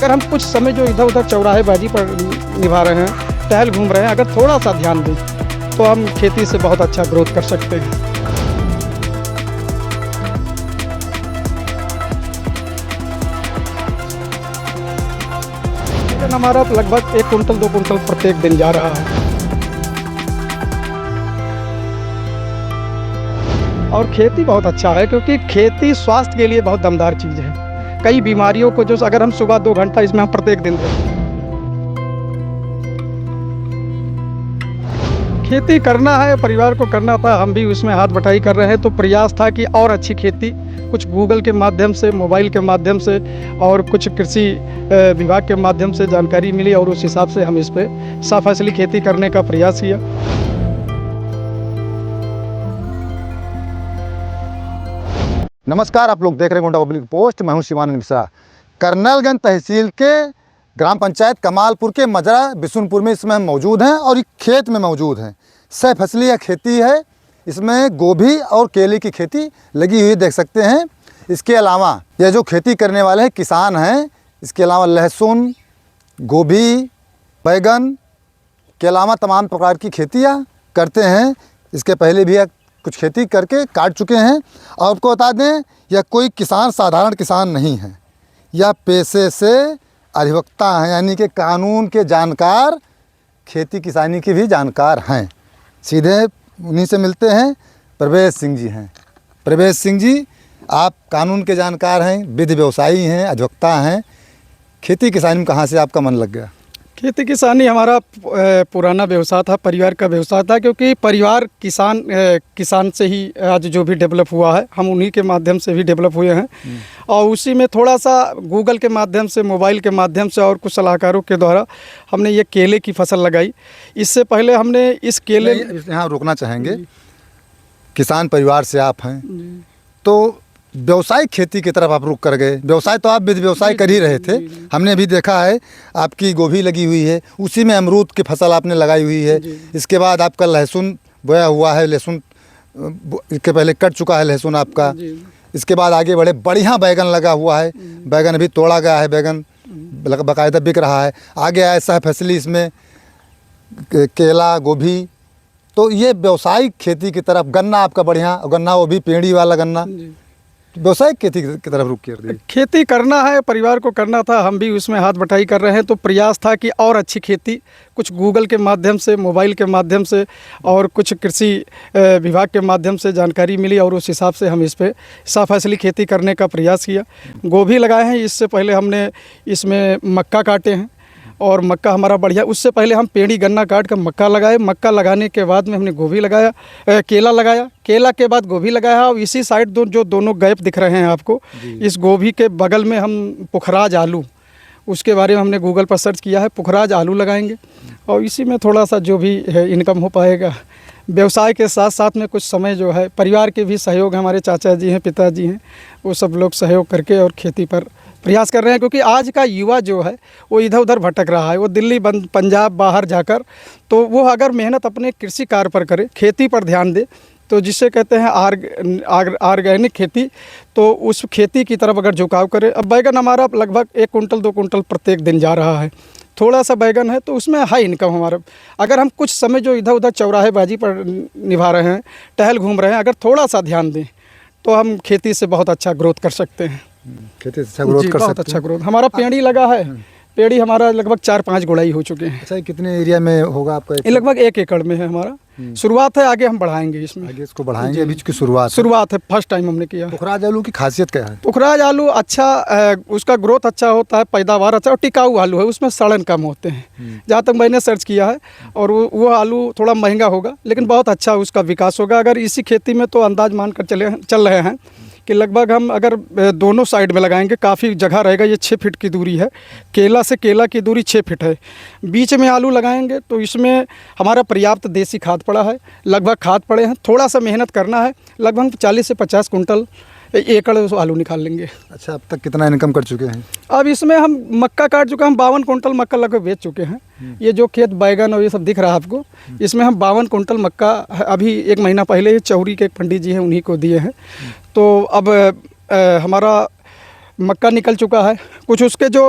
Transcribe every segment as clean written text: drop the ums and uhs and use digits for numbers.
अगर हम कुछ समय जो इधर उधर चौराहेबाजी पर निभा रहे हैं, टहल घूम रहे हैं, अगर थोड़ा सा ध्यान दें तो हम खेती से बहुत अच्छा ग्रोथ कर सकते हैं। लेकिन हमारा लगभग 1 कुंटल 2 कुंटल प्रत्येक दिन जा रहा है। और खेती बहुत अच्छा है क्योंकि खेती स्वास्थ्य के लिए बहुत दमदार चीज़ है। कई बीमारियों को जो अगर हम सुबह 2 घंटा इसमें हम प्रत्येक दिन दें। खेती करना है, परिवार को करना था, हम भी उसमें हाथ बटाई कर रहे हैं। तो प्रयास था कि और अच्छी खेती कुछ गूगल के माध्यम से, मोबाइल के माध्यम से और कुछ कृषि विभाग के माध्यम से जानकारी मिली और उस हिसाब से हम इस पर साफसली खेती करने का प्रयास किया। नमस्कार, आप लोग देख रहे हैं गोंडा पब्लिक पोस्ट। मैं हूं शिवानंद मिश्रा। कर्नलगंज तहसील के ग्राम पंचायत कमालपुर के मजरा बिशुनपुर में इसमें हम मौजूद हैं और एक खेत में मौजूद हैं। सह फसली यह खेती है। इसमें गोभी और केले की खेती लगी हुई देख सकते हैं। इसके अलावा यह जो खेती करने वाले हैं किसान हैं, इसके अलावा लहसुन, गोभी, बैगन के अलावा तमाम प्रकार की खेतियाँ करते हैं। इसके पहले भी कुछ खेती करके काट चुके हैं। और आपको बता दें, यह कोई किसान साधारण किसान नहीं है, यह पेशे से अधिवक्ता हैं, यानी कि कानून के जानकार, खेती किसानी के भी जानकार हैं। सीधे उन्हीं से मिलते हैं। प्रवेश सिंह जी हैं। प्रवेश सिंह जी, आप कानून के जानकार हैं, विधि व्यवसायी हैं, अधिवक्ता हैं। खेती किसानी में कहाँ से आपका मन लग गया? खेती किसानी हमारा पुराना व्यवसाय था, परिवार का व्यवसाय था। क्योंकि परिवार किसान से ही आज जो भी डेवलप हुआ है, हम उन्हीं के माध्यम से भी डेवलप हुए हैं। और उसी में थोड़ा सा गूगल के माध्यम से, मोबाइल के माध्यम से और कुछ सलाहकारों के द्वारा हमने ये केले की फसल लगाई। इससे पहले हमने इस केले यहाँ रुकना चाहेंगे। किसान परिवार से आप हैं, तो व्यवसायिक खेती की तरफ आप रुक कर गए। व्यवसाय तो आप विधि व्यवसाय कर ही रहे थे। हमने भी देखा है आपकी गोभी लगी हुई है, उसी में अमरूद की फसल आपने लगाई हुई है। इसके बाद आपका लहसुन बोया हुआ है, लहसुन इसके पहले कट चुका है लहसुन आपका। इसके बाद आगे बढ़े, बढ़िया बैगन लगा हुआ है, बैगन अभी तोड़ा गया है, बैगन बाकायदा बिक रहा है। आगे आए सह फसली, इसमें केला, गोभी। तो ये व्यवसायिक खेती की तरफ, गन्ना आपका बढ़िया, गन्ना वो भी पेड़ी वाला गन्ना, व्यवसायिक खेती की तरफ रुक कर दी। खेती करना है, परिवार को करना था, हम भी उसमें हाथ बटाई कर रहे हैं। तो प्रयास था कि और अच्छी खेती कुछ गूगल के माध्यम से, मोबाइल के माध्यम से और कुछ कृषि विभाग के माध्यम से जानकारी मिली और उस हिसाब से हम इस पर साफसली खेती करने का प्रयास किया। गोभी लगाए हैं, इससे पहले हमने इसमें मक्का काटे हैं और मक्का हमारा बढ़िया। उससे पहले हम पेड़ी गन्ना काट कर मक्का लगाए। मक्का लगाने के बाद में हमने गोभी लगाया, केला लगाया। केला के बाद गोभी लगाया। और इसी साइड जो दोनों गैप दिख रहे हैं आपको, इस गोभी के बगल में हम पुखराज आलू, उसके बारे में हमने गूगल पर सर्च किया है। पुखराज आलू लगाएंगे और इसी में थोड़ा सा जो भी है इनकम हो पाएगा। व्यवसाय के साथ साथ में कुछ समय जो है परिवार के भी सहयोग, हमारे चाचा जी हैं, पिताजी हैं, वो सब लोग सहयोग करके और खेती पर प्रयास कर रहे हैं। क्योंकि आज का युवा जो है वो इधर उधर भटक रहा है, वो दिल्ली पंजाब बाहर जाकर, तो वो अगर मेहनत अपने कृषि कार्य पर करे, खेती पर ध्यान दे, तो जिसे कहते हैं ऑर्गेनिक खेती, तो उस खेती की तरफ अगर झुकाव करे। अब बैगन हमारा लगभग 1 कुंटल 2 कुंटल प्रत्येक दिन जा रहा है। थोड़ा सा बैगन है तो उसमें हाई इनकम हमारा। अगर हम कुछ समय जो इधर उधर चौराहेबाजी पर निभा रहे हैं, टहल घूम रहे हैं, अगर थोड़ा सा ध्यान दें तो हम खेती से बहुत अच्छा ग्रोथ कर सकते हैं। खेती से अच्छा ग्रोथ कर सकते हैं। बहुत अच्छा ग्रोथ। हमारा पेड़ी लगा है, पेड़ी हमारा लगभग 4-5 गुड़ाई हो चुके हैं। अच्छा, कितने एरिया में होगा आपका? ये लगभग 1 एकड़ में है हमारा। शुरुआत है, आगे हम बढ़ाएंगे इसमें, आगे इसको बढ़ाएंगे। अभी की शुरुआत है, फर्स्ट टाइम हमने किया। पुखराज आलू की खासियत क्या है? पुखराज आलू अच्छा, उसका ग्रोथ अच्छा होता है, पैदावार अच्छा, और टिकाऊ आलू है, उसमें सड़न कम होते हैं, जहाँ तक मैंने सर्च किया है। और वो आलू थोड़ा महंगा होगा लेकिन बहुत अच्छा उसका विकास होगा। अगर इसी खेती में तो अंदाज मान कर चल रहे हैं कि लगभग हम अगर दोनों साइड में लगाएंगे, काफ़ी जगह रहेगा। ये 6 फीट की दूरी है, केला से केला की दूरी 6 फीट है। बीच में आलू लगाएंगे तो इसमें हमारा पर्याप्त देसी खाद पड़ा है, लगभग खाद पड़े हैं। थोड़ा सा मेहनत करना है, लगभग 40 से 50 कुंटल एकड़ आलू निकाल लेंगे। अच्छा, अब तक कितना इनकम कर चुके हैं? अब इसमें हम मक्का काट चुके हैं, हम 52 कुंटल मक्का लगभग बेच चुके हैं। ये जो खेत बैगन और ये सब दिख रहा है आपको, इसमें हम 52 कुंटल मक्का अभी 1 महीना पहले चौरी के एक पंडित जी हैं उन्हीं को दिए हैं। तो अब हमारा मक्का निकल चुका है, कुछ उसके जो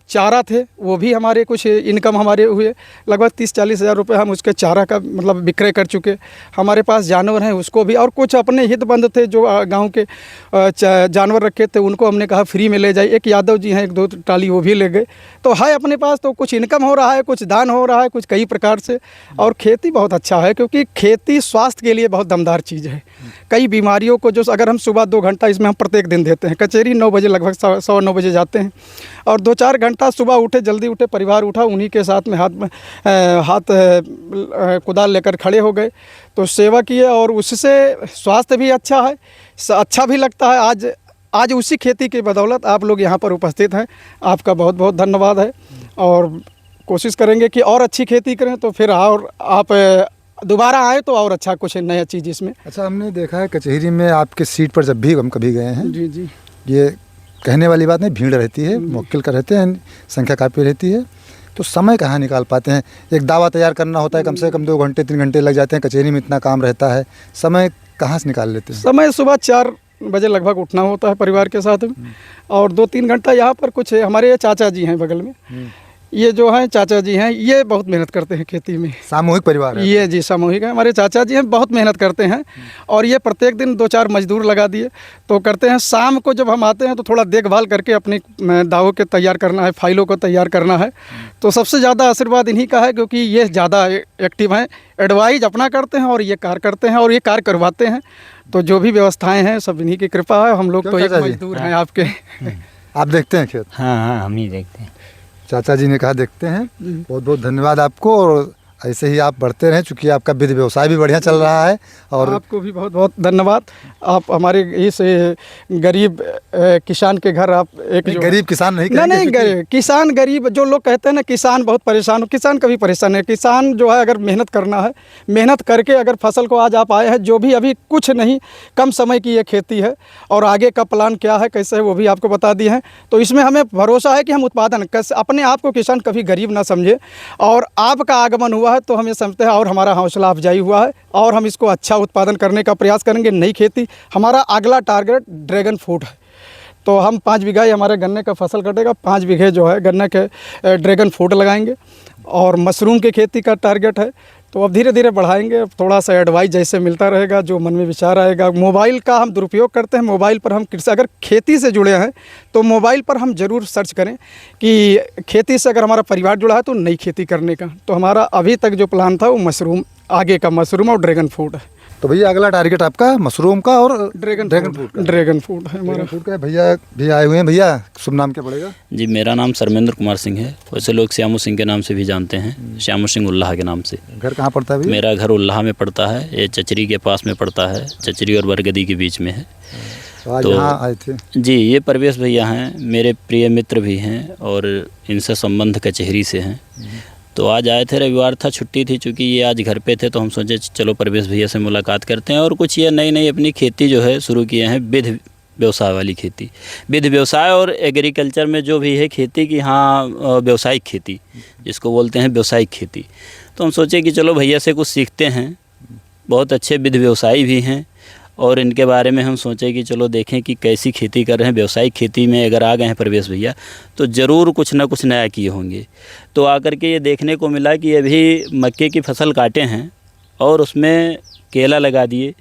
चारा थे वो भी हमारे कुछ इनकम हमारे हुए, लगभग 30-40 हज़ार रुपये हम उसके चारा का मतलब विक्रय कर चुके। हमारे पास जानवर हैं उसको भी, और कुछ अपने हितबंद थे जो गांव के जानवर रखे थे उनको हमने कहा फ्री में ले जाए। एक यादव जी हैं, 1-2 ट्राली वो भी ले गए। तो है अपने पास तो कुछ इनकम हो रहा है, कुछ दान हो रहा है, कुछ कई प्रकार से। और खेती बहुत अच्छा है क्योंकि खेती स्वास्थ्य के लिए बहुत दमदार चीज़ है। कई बीमारियों को जो अगर हम सुबह 2 घंटा इसमें हम प्रत्येक दिन देते हैं, कचहरी 9 बजे लगभग 9:15 बजे जाते हैं, और 2-4 घंटा सुबह उठे, जल्दी उठे, परिवार उठा, उन्हीं के साथ में हाथ कुदाल लेकर खड़े हो गए, तो सेवा किए, और उससे स्वास्थ्य भी अच्छा है, अच्छा भी लगता है। आज उसी खेती की बदौलत आप लोग यहाँ पर उपस्थित हैं, आपका बहुत बहुत धन्यवाद है। और कोशिश करेंगे कि और अच्छी खेती करें, तो फिर और आप दोबारा आए तो और अच्छा कुछ नया चीज़ इसमें। अच्छा, हमने देखा है कचहरी में आपके सीट पर जब भी हम कभी गए हैं, जी जी, ये कहने वाली बात नहीं, भीड़ रहती है, मुवक्किल का रहते हैं, संख्या काफ़ी रहती है, तो समय कहाँ निकाल पाते हैं? एक दावा तैयार करना होता है, कम से कम 2 घंटे 3 घंटे लग जाते हैं, कचहरी में इतना काम रहता है, समय कहाँ से निकाल लेते हैं? समय सुबह 4 बजे लगभग उठना होता है परिवार के साथ में, और 2-3 घंटा यहाँ पर कुछ हमारे चाचा जी हैं बगल में, ये जो हैं चाचा जी हैं, ये बहुत मेहनत करते हैं खेती में। सामूहिक परिवार है ये जी सामूहिक है, हमारे चाचा जी हैं, बहुत मेहनत करते हैं, और ये प्रत्येक दिन 2-4 मजदूर लगा दिए तो करते हैं। शाम को जब हम आते हैं तो थोड़ा देखभाल करके अपनी दावों के तैयार करना है, फाइलों को तैयार करना है। तो सबसे ज़्यादा आशीर्वाद इन्हीं का है क्योंकि ये ज़्यादा एक्टिव हैं, एडवाइज अपना करते हैं और ये कार्य करते हैं और ये कार्य करवाते हैं। तो जो भी व्यवस्थाएँ हैं सब इन्हीं की कृपा है, हम लोग तो एक मजदूर हैं आपके। आप देखते हैं खेत? हाँ, हम ही देखते हैं। चाचा जी ने कहा देखते हैं। बहुत बहुत धन्यवाद आपको, और ऐसे ही आप बढ़ते रहें, चूँकि आपका विधि व्यवसाय भी बढ़िया चल रहा है। और आपको भी बहुत बहुत धन्यवाद। आप हमारे इस गरीब किसान के घर आप एक गरीब किसान नहीं नहीं किसान गरीब जो लोग कहते हैं ना, किसान बहुत परेशान हो, किसान कभी परेशान है। किसान जो है अगर मेहनत करना है, मेहनत करके अगर फसल को आज आप आए हैं, जो भी अभी कुछ नहीं, कम समय की ये खेती है और आगे का प्लान क्या है कैसे है वो भी आपको बता दिए हैं। तो इसमें हमें भरोसा है कि हम उत्पादन कैसे, अपने आप को किसान कभी गरीब ना समझे, और आपका आगमन हुआ है तो हम ये समझते हैं और हमारा हौसला अफजाई हुआ है, और हम इसको अच्छा उत्पादन करने का प्रयास करेंगे। नई खेती, हमारा अगला टारगेट ड्रैगन फ्रूट है। तो हम 5 बीघा हमारे गन्ने का फसल कटेगा, 5 बीघे जो है गन्ने के ड्रैगन फ्रूट लगाएंगे, और मशरूम की खेती का टारगेट है। तो अब धीरे धीरे बढ़ाएंगे, अब थोड़ा सा एडवाइस जैसे मिलता रहेगा, जो मन में विचार आएगा। मोबाइल का हम दुरुपयोग करते हैं, मोबाइल पर हम कृषि अगर खेती से जुड़े हैं तो मोबाइल पर हम ज़रूर सर्च करें कि खेती से अगर हमारा परिवार जुड़ा है तो नई खेती करने का। तो हमारा अभी तक जो प्लान था वो मशरूम, आगे का मशरूम और ड्रैगन फ्रूट है। तो भैया अगला टारगेट आपका मशरूम का और ड्रैगन फ्रूट है हमारा। फ्रूट का। भैया भी आए हुए हैं, भैया शुभ नाम क्या पड़ेगा? जी, मेरा नाम सर्मेंद्र कुमार सिंह है, वैसे लोग श्यामू सिंह के नाम से भी जानते हैं, श्यामू सिंह उल्लाह के नाम से। घर कहाँ पड़ता है भैया? मेरा घर उल्लाह में पड़ता है, ये चचरी के पास में पड़ता है, चचरी और बरगदी के बीच में है। आज यहाँ आए थे? जी, ये परवेश भैया हैं, मेरे प्रिय मित्र भी हैं और इनसे संबंध कचहरी से हैं। तो आज आए थे, रविवार था, छुट्टी थी, चूँकि ये आज घर पे थे तो हम सोचे चलो परवेश भैया से मुलाकात करते हैं। और कुछ ये नई अपनी खेती जो है शुरू किए हैं, विधि व्यवसाय वाली खेती। विधि व्यवसाय और एग्रीकल्चर में जो भी है खेती की, हाँ, व्यवसायिक खेती जिसको बोलते हैं, व्यवसायिक खेती। तो हम सोचे कि चलो भैया से कुछ सीखते हैं, बहुत अच्छे विधि व्यवसायी भी हैं, और इनके बारे में हम सोचे कि चलो देखें कि कैसी खेती कर रहे हैं। व्यावसायिक खेती में अगर आ गए हैं परवेश भैया तो ज़रूर कुछ ना कुछ नया किए होंगे। तो आकर के ये देखने को मिला कि अभी मक्के की फसल काटे हैं और उसमें केला लगा दिए,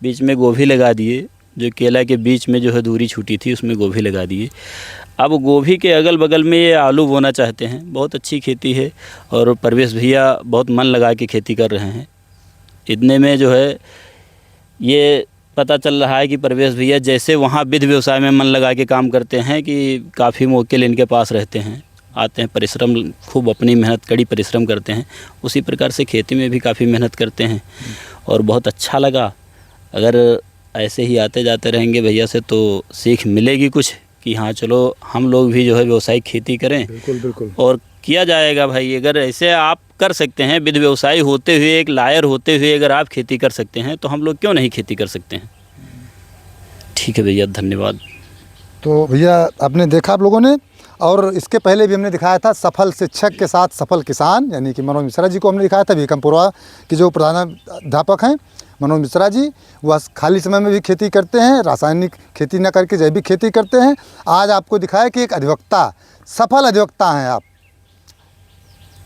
बीच में गोभी लगा दिए, जो केला के बीच में जो है दूरी छूटी थी उसमें गोभी लगा दिए। अब गोभी के अगल बगल में ये आलू बोना चाहते हैं। बहुत अच्छी खेती है और परवेश भैया बहुत मन लगा के खेती कर रहे हैं। इतने में जो है ये पता चल रहा है कि परवेश भैया जैसे वहाँ विधि व्यवसाय में मन लगा के काम करते हैं कि काफ़ी मौके इनके पास रहते हैं, आते हैं, परिश्रम खूब, अपनी मेहनत, कड़ी परिश्रम करते हैं। उसी प्रकार से खेती में भी काफ़ी मेहनत करते हैं और बहुत अच्छा लगा। अगर ऐसे ही आते जाते रहेंगे भैया से तो सीख मिलेगी कुछ कि हाँ चलो हम लोग भी जो है व्यावसायिक खेती करें। बिल्कुल बिल्कुल। और किया जाएगा भाई, अगर ऐसे आप कर सकते हैं, विधि व्यवसायी होते हुए, एक लायर होते हुए अगर आप खेती कर सकते हैं तो हम लोग क्यों नहीं खेती कर सकते हैं। ठीक है भैया, धन्यवाद। तो भैया आपने देखा आप लोगों ने, और इसके पहले भी हमने दिखाया था सफल शिक्षक के साथ सफल किसान, यानी कि मनोज मिश्रा जी को हमने दिखाया था, भीकमपुरा के जो प्रधानाध्यापक हैं मनोज मिश्रा जी, वह खाली समय में भी खेती करते हैं, रासायनिक खेती न करके जैविक खेती करते हैं। आज आपको दिखाया कि एक अधिवक्ता, सफल अधिवक्ता हैं आप।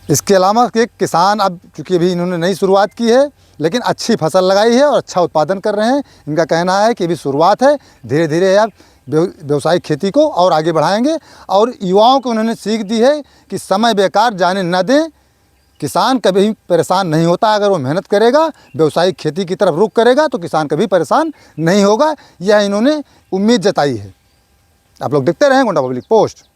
इसके अलावा एक किसान, अब चूँकि अभी इन्होंने नई शुरुआत की है लेकिन अच्छी फसल लगाई है और अच्छा उत्पादन कर रहे हैं। इनका कहना है कि अभी शुरुआत है, धीरे धीरे आप व्यवसायिक खेती को और आगे बढ़ाएंगे। और युवाओं को उन्होंने सीख दी है कि समय बेकार जाने न दें। किसान कभी परेशान नहीं होता, अगर वो मेहनत करेगा, व्यवसायिक खेती की तरफ रुख करेगा तो किसान कभी परेशान नहीं होगा। यह इन्होंने उम्मीद जताई है। आप लोग देखते रहें गोंडा पब्लिक पोस्ट।